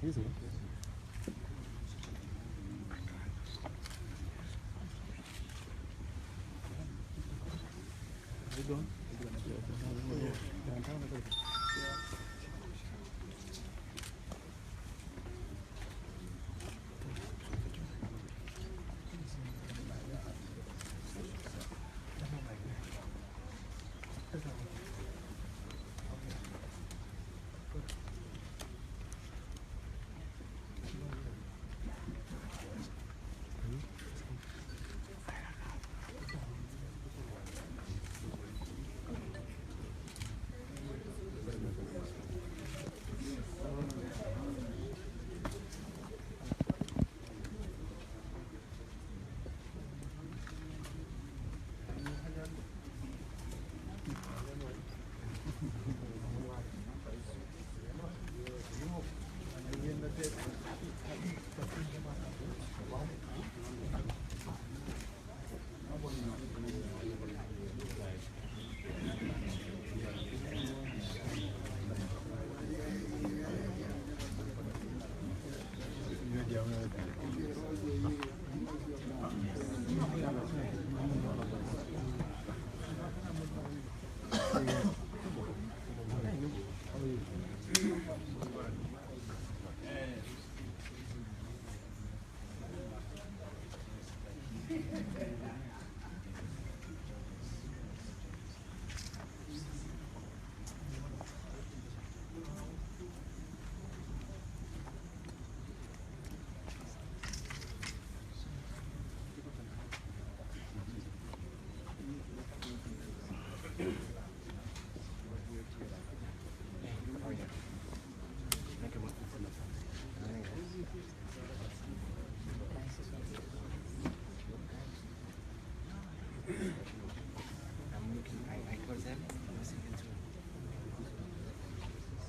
He's one.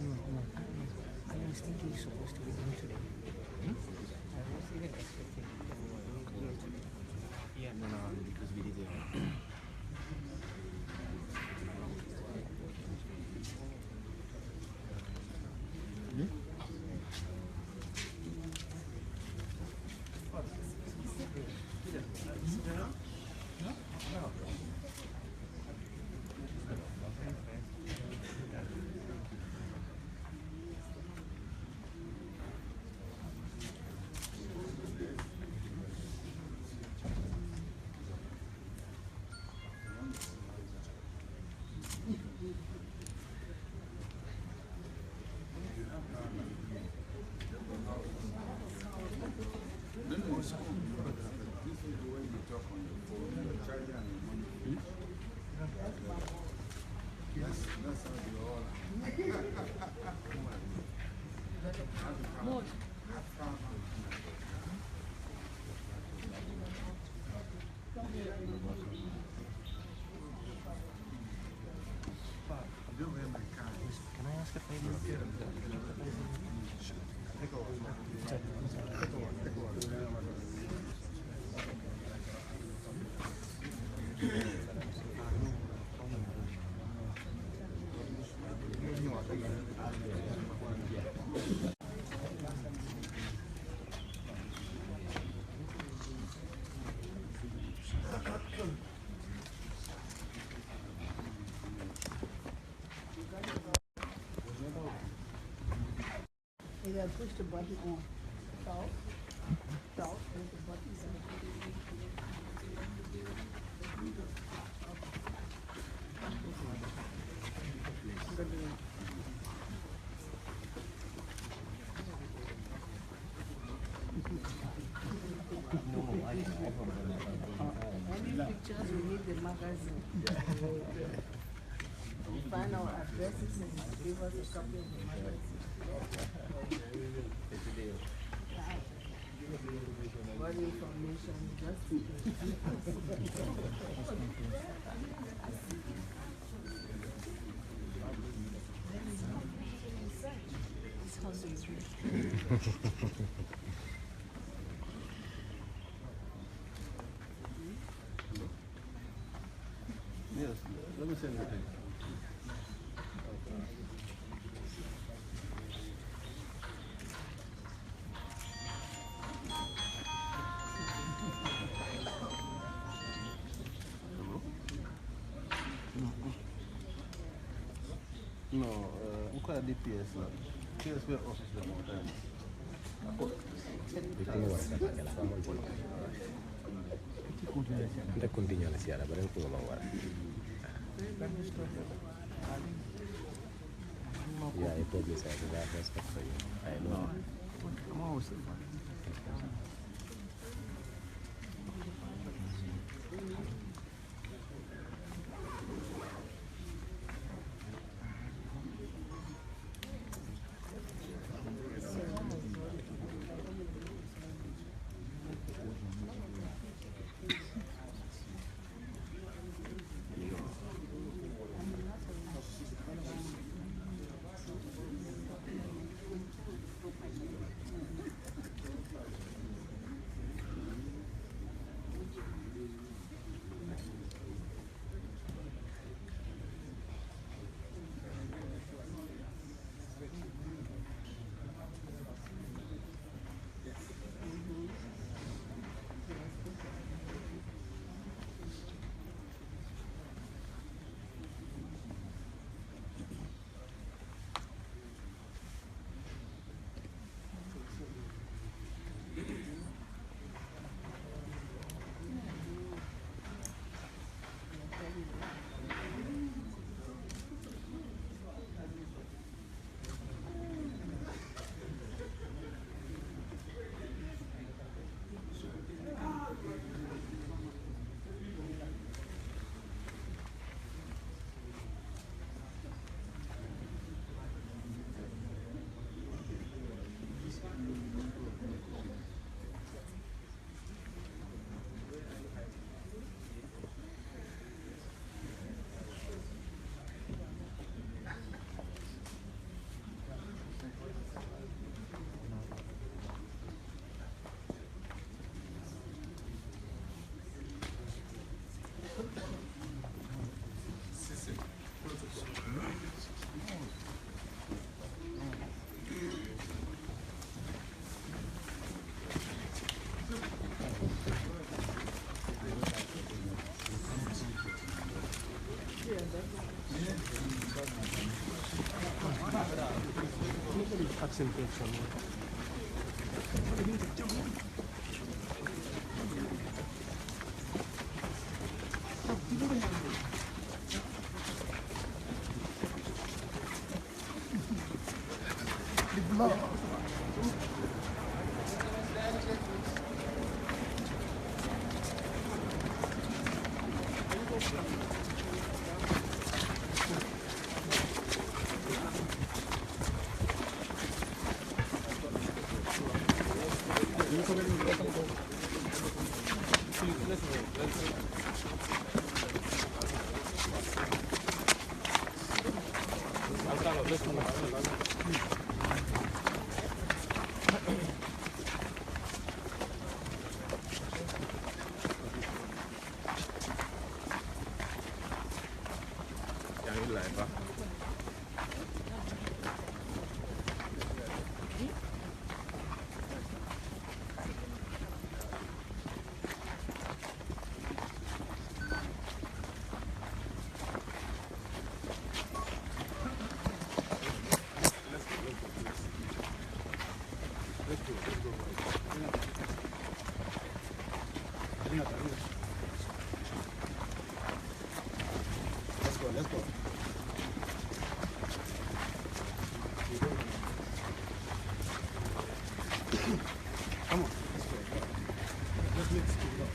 I was thinking you're supposed to be in today. I was even expecting you today. Yeah, no, because we did it. Can I ask a favor? Yeah, push the button on. Salt. Salt. Push the button Any pictures, we need the magazine. Find our addresses and give us a copy of the magazine. What information just this house is rich. Yes, let me send it to you. No, ancora DPS là. PS per office da montare. Kita continue la siara bareng ko ma wara. Yeah, I told you so. I have respect for you. I know. I'm always Concentration. Let's go. Come on. Let's mix it up.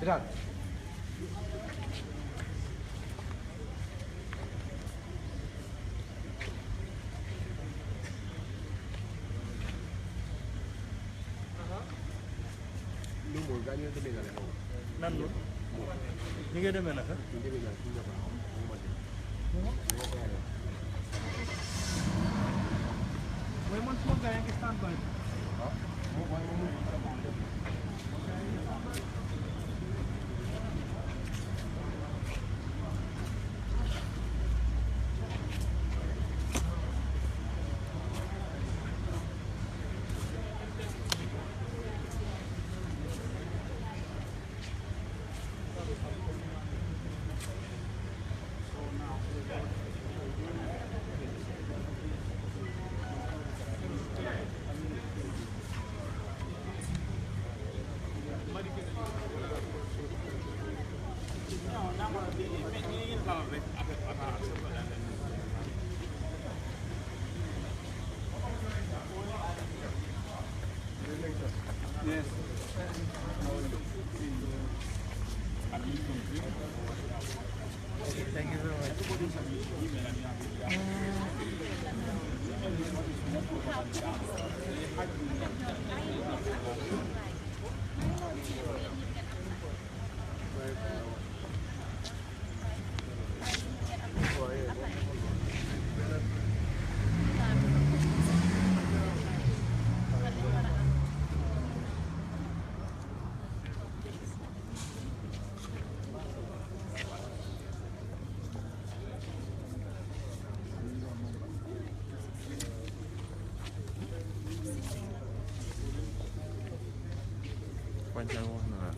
Iran. nan lu ni nga demee naka mooy man suma gars yi ngi stand by Yes. Thank you very much. Panjang warna.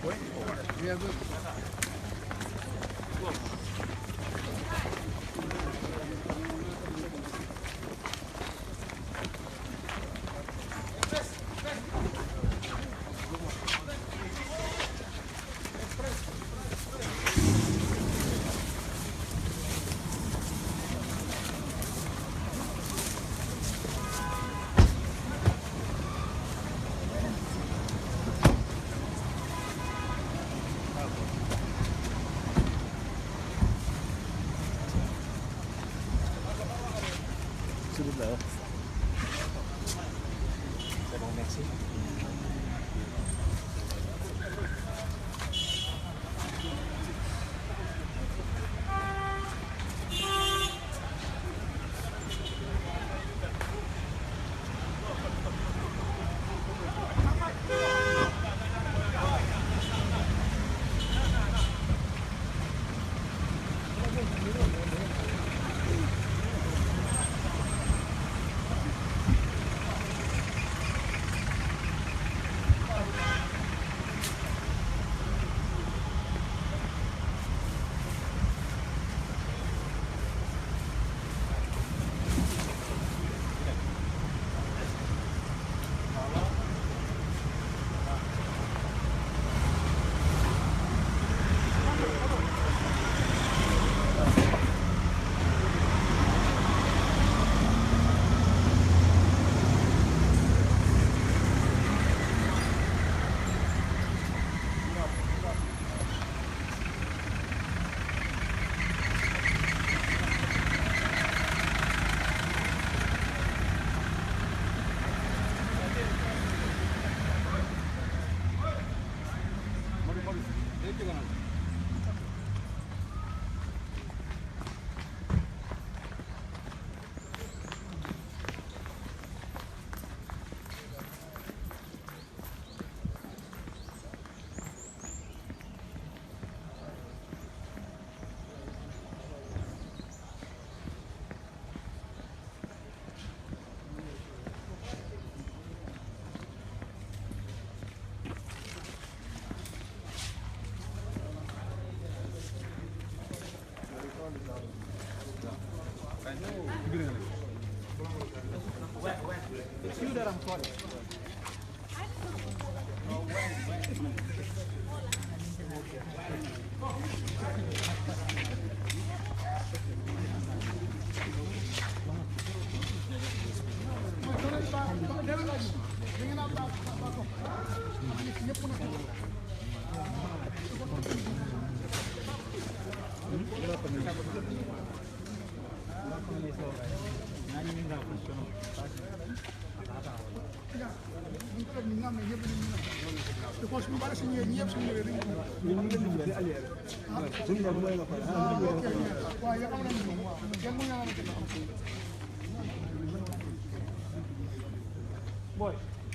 We are good. It's you that I'm calling.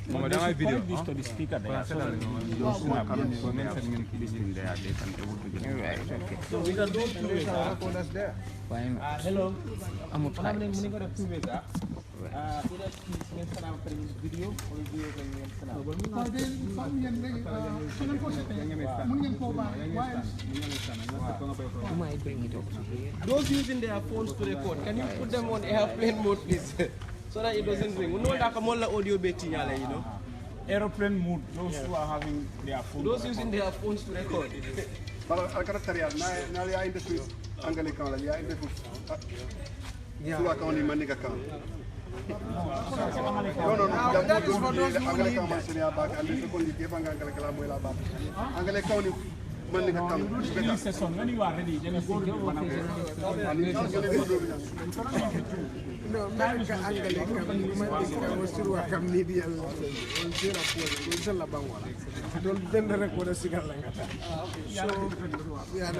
Mama da ngay video this to the speaker there so those who have listening there they can able to get right. Okay, so we can do it there. Fine. Hello, I'm okay. I'm going to go to either ngeen sanam per video or video ngeen sanam You might bring it up to here. Those using their phones to record, can you put them on airplane mode, please? So that it doesn't ring. We know that the audio betting, you know. aeroplane mode, those who are having their phone. Those using their phones to record. That is for those who need that. When you are ready, then you go to No, America Angelica, was to work on media. Don't then record a cigar like that. So, we are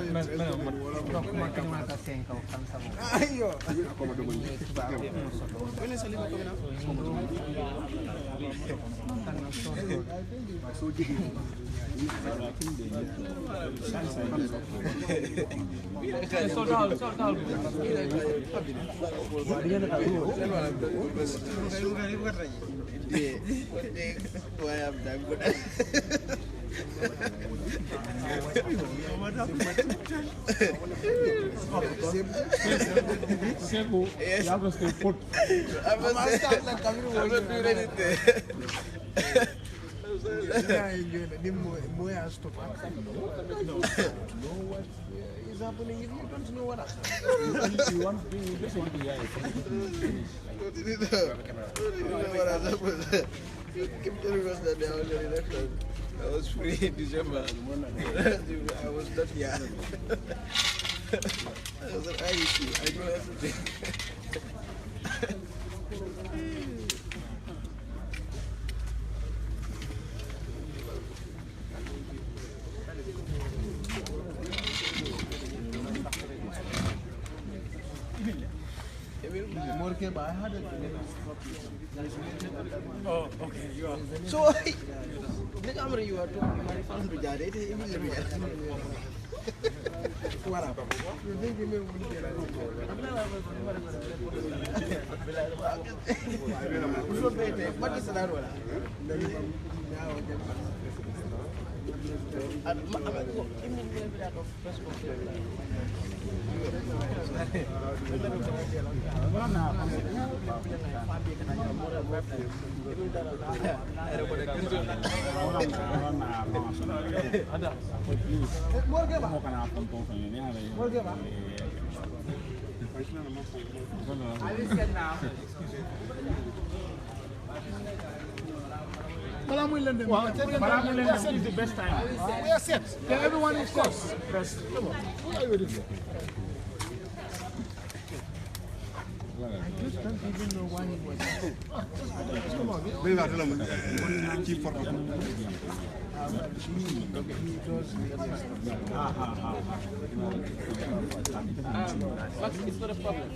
You have to stay put. I'm not doing anything. What is happening if you don't know what happened? You just want to hear it. You keep telling us that they are already elected. I was free in December. I was not here. I was an IEC. I know everything. I had it. Oh, okay. You are. So, the camera you are talking about, found to jar it. What happened? You think you will be there? What is that one? This is the best time. We are set. Yeah, everyone is course. I just don't even know why he was there. Max, it's not a problem.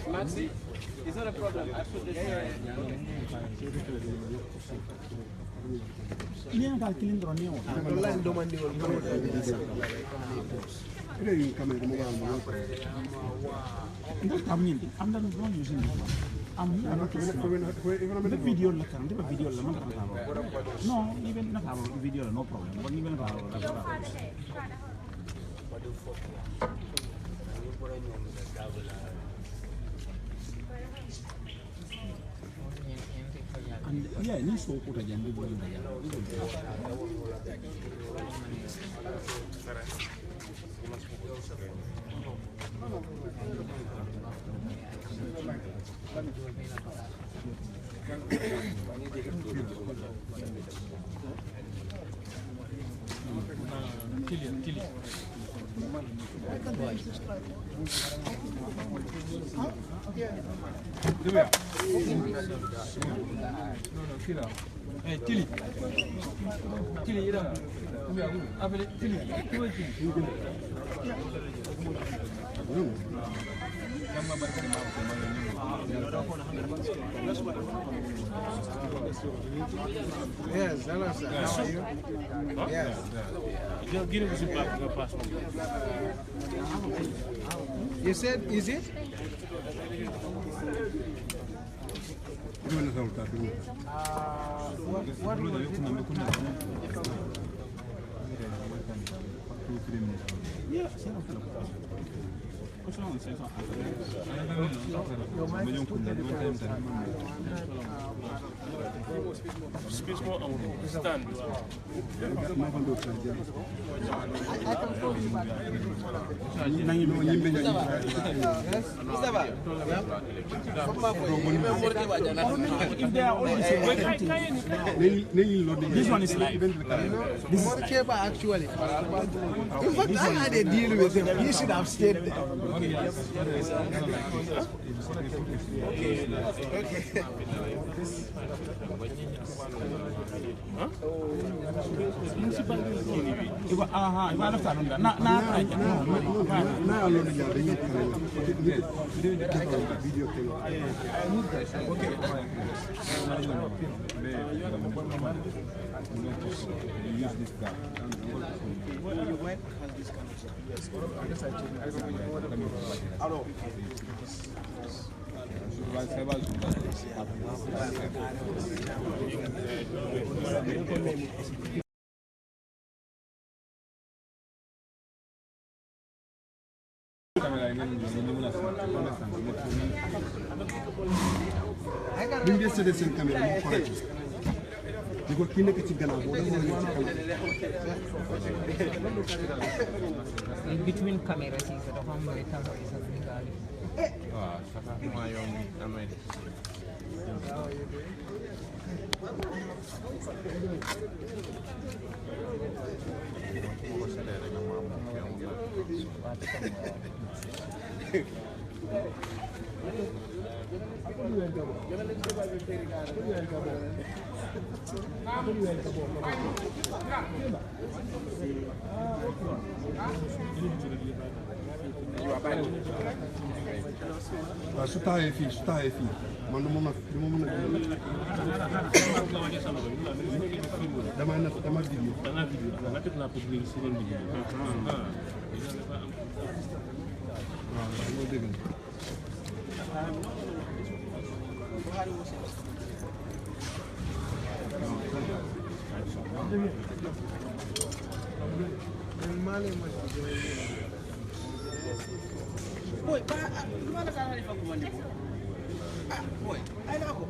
Maxi, it's not a problem. I put this here. The video no, even not have video, no problem. But even and yeah, ni so put again. Hey, Tilly. Tilly, you know. Tilly. Yes, hello sir. How are you? Yes. Just give us a passport. You said, is it? What was it? Yeah. Speak more and stand. I can call you back. If they are only this one is live. This is actually. In fact, I had a deal with him. He should have stayed there. buñ dee séddee seen caméra mu correct di ko kii nekk ci gannaaw boo demoon ci In between cameras is the home where camera is legal. waaw sax maa yow mi amee waaw su taxawee fii man du ma mën a dama vidéo waaw loolu dëgg Boy, mana ka hari pa kumandi po? Boy, ay na ako.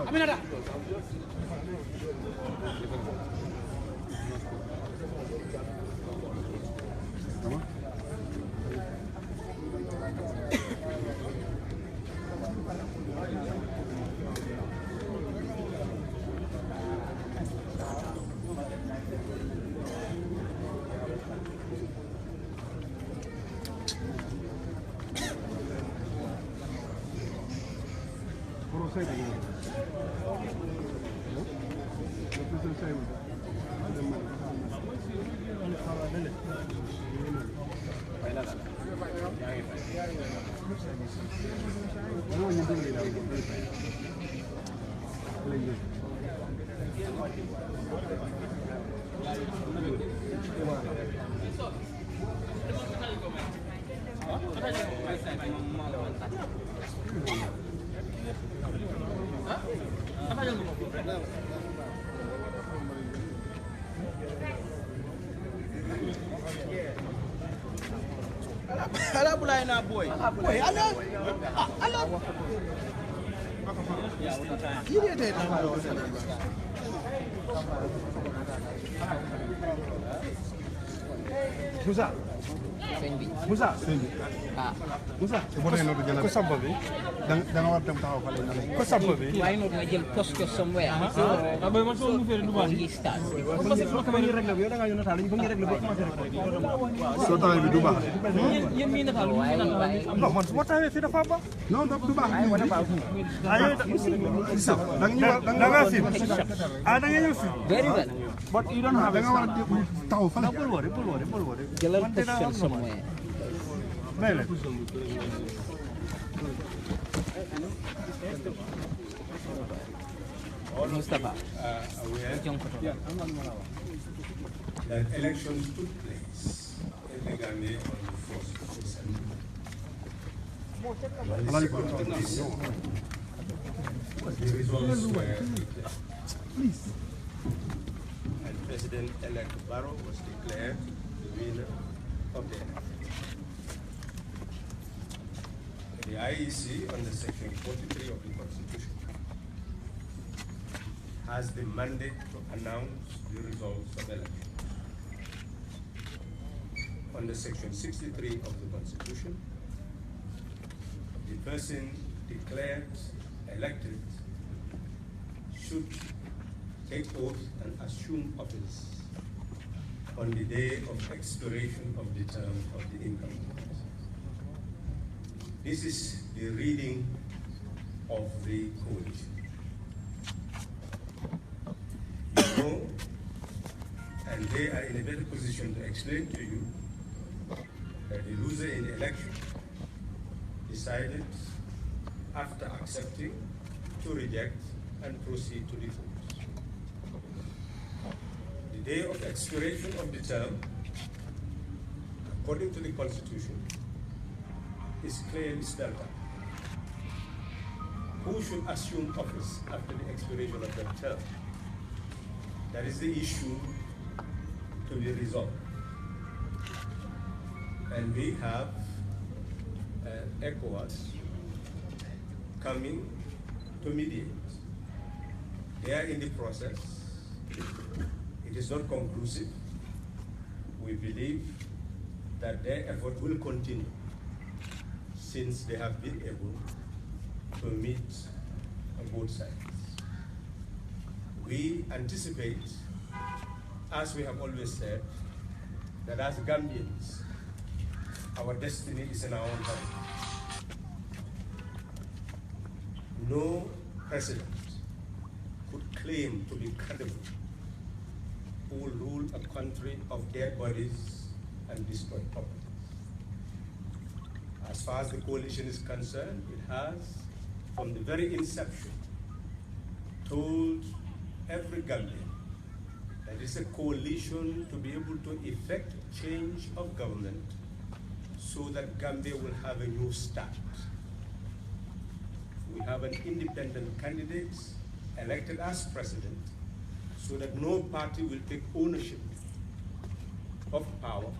Aminata. Ala bulay na boy. Boy, ala. Ala. Kiri ate na. Musa. Musa Musa boo demee noonu jëlaat ko sabba bi da nga war dem taxaw fale na la ko sabba bi Why not nga jël post somewhere? boy man so mu fere du baax Ngi start. parce que ko ni régler yow da nga ñu natal ñu ngi régler ba commencé soo taxawee bi du baax yeen mi natal non man su ma taxawee fi dafa ba non du baax da nga fi da nga ñëw fi Very well. but you don't have da nga war a taxaw fale bul worry Jëlal position somewhere. Mele. Mustafa. Aware that elections took place in the Gambia on the 4th of December. The results were and President-elect Barrow was declared the winner of the election. The IEC, under Section 43 of the Constitution, has the mandate to announce the results of elections. Under Section 63 of the Constitution, the person declared elected should take oath and assume office on the day of expiration of the term of the incumbent. This is the reading of the coalition. You know, and they are in a better position to explain to you that the loser in the election decided, after accepting, to reject and proceed to the vote. The day of expiration of the term, according to the Constitution, is clearly spelled out. Who should assume office after the expiration of that term? That is the issue to be resolved. And we have Ecowas coming to mediate. They are in the process. It is not conclusive. We believe that their effort will continue since they have been able to meet both sides. We anticipate, as we have always said, that as Gambians, our destiny is in our own hands. No president could claim to be credible who will rule a country of dead bodies and destroyed property. As far as the coalition is concerned, it has, from the very inception, told every Gambian that it's a coalition to be able to effect change of government so that Gambia will have a new start. We have an independent candidate elected as president so that no party will take ownership of power.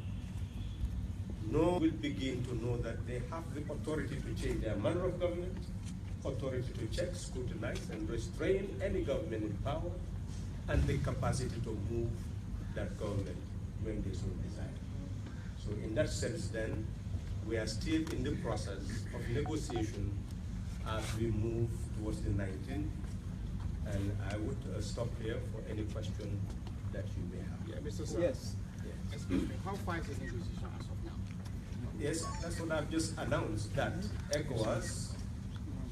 No will begin to know that they have the authority to change their manner of government, authority to check, scrutinize, and restrain any government in power, and the capacity to move that government when they so desire. So in that sense then, we are still in the process of negotiation as we move towards the 19th, and I would stop here for any question that you may have. Yeah, Mr. Sir. Yes. Excuse me, how far is the negotiation as of now? Yes, that's what I've just announced, that Ecowas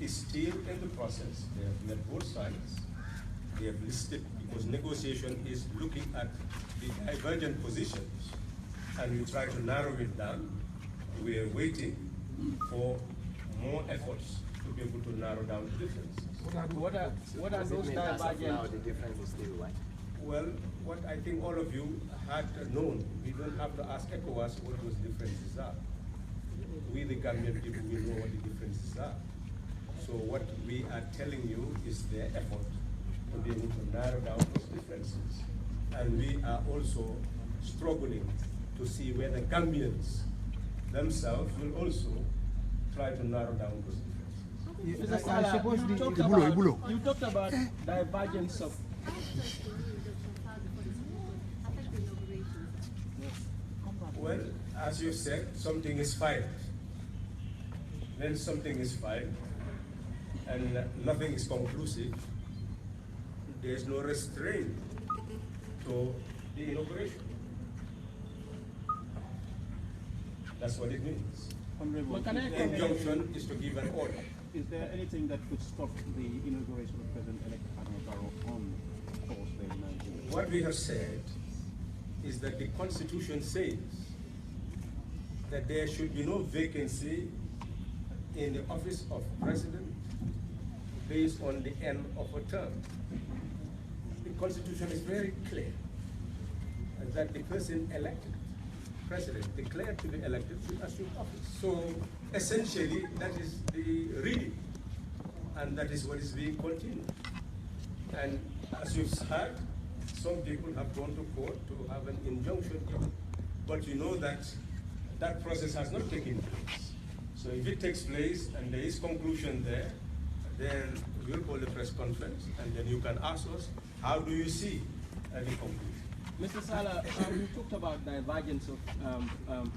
is still in the process. They have met both sides. They have listed, because negotiation is looking at the divergent positions, and we try to narrow it down. We are waiting for more efforts to be able to narrow down the differences. What are those divergent? The difference is still what? Well, what I think all of you had known, we don't have to ask Ecowas what those differences are. We, the Gambian people, will know what the differences are. So what we are telling you is their effort to be able to narrow down those differences. And we are also struggling to see whether Gambians themselves will also try to narrow down those differences. Mr. Sala, you talked about divergence of. Well, as you said, something is filed. When something is filed and nothing is conclusive, there is no restraint to the inauguration. That's what it means. Honorable, The injunction is to give an order. is there anything that could stop the inauguration of President-elect Barrow on Thursday night? What we have said is that the Constitution says that there should be no vacancy in the office of President based on the end of a term. The Constitution is very clear that the person elected, President, declared to be elected, should assume office. So essentially, that is the reading, and that is what is being continued. And as you've heard, some people have gone to court to have an injunction given. But you know that that process has not taken place. So if it takes place and there is conclusion there, then we'll call a press conference, and then you can ask us, how do you see the conclusion? Mr. Salah, you talked about divergence of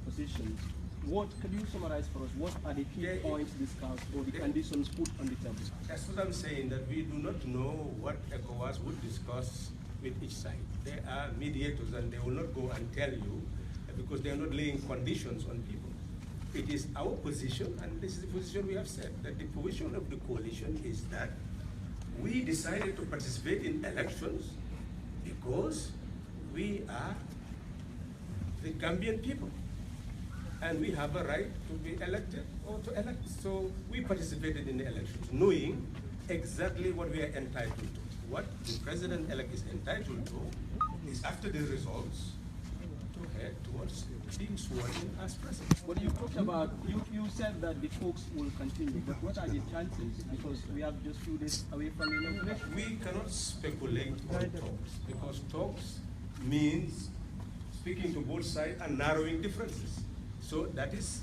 positions. What can you summarize for us? What are the key points discussed or the conditions put on the table? That's what I'm saying, that we do not know what Ecowas would discuss with each side. They are mediators, and they will not go and tell you because they are not laying conditions on people. It is our position, and this is the position we have said, that the position of the coalition is that we decided to participate in elections because we are the Gambian people, and we have a right to be elected or to elect. So we participated in the elections, knowing exactly what we are entitled to. What the president-elect is entitled to is, after the results, to head towards being sworn in as president. What you talked about, you said that the talks will continue, but what are the chances? Because we have just few days away from the inauguration. We cannot speculate on talks, because talks means speaking to both sides and narrowing differences. So that is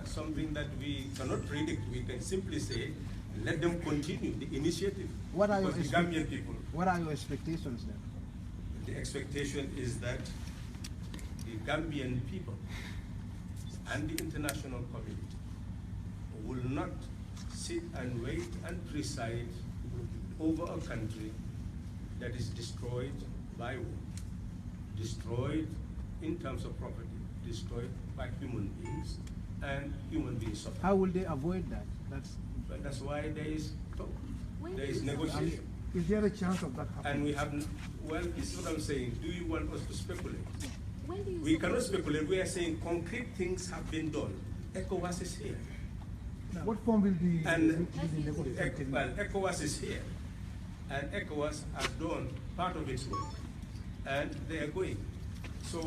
something that we cannot predict. We can simply say, let them continue the initiative. What are because the Gambian people. What are your expectations then? The expectation is that the Gambian people and the international community will not sit and wait and preside over a country that is destroyed by war, destroyed in terms of property, destroyed by human beings, and human beings suffer. How will they avoid that? That's why there is talk, there is negotiation. Is there a chance of that happening? And we have, well, this is what I'm saying. Do you want us to speculate? When do you We cannot speculate. We are saying concrete things have been done. Ecowas is here. What form will the And well, Ecowas is here, and Ecowas has done part of its work, and they are going. So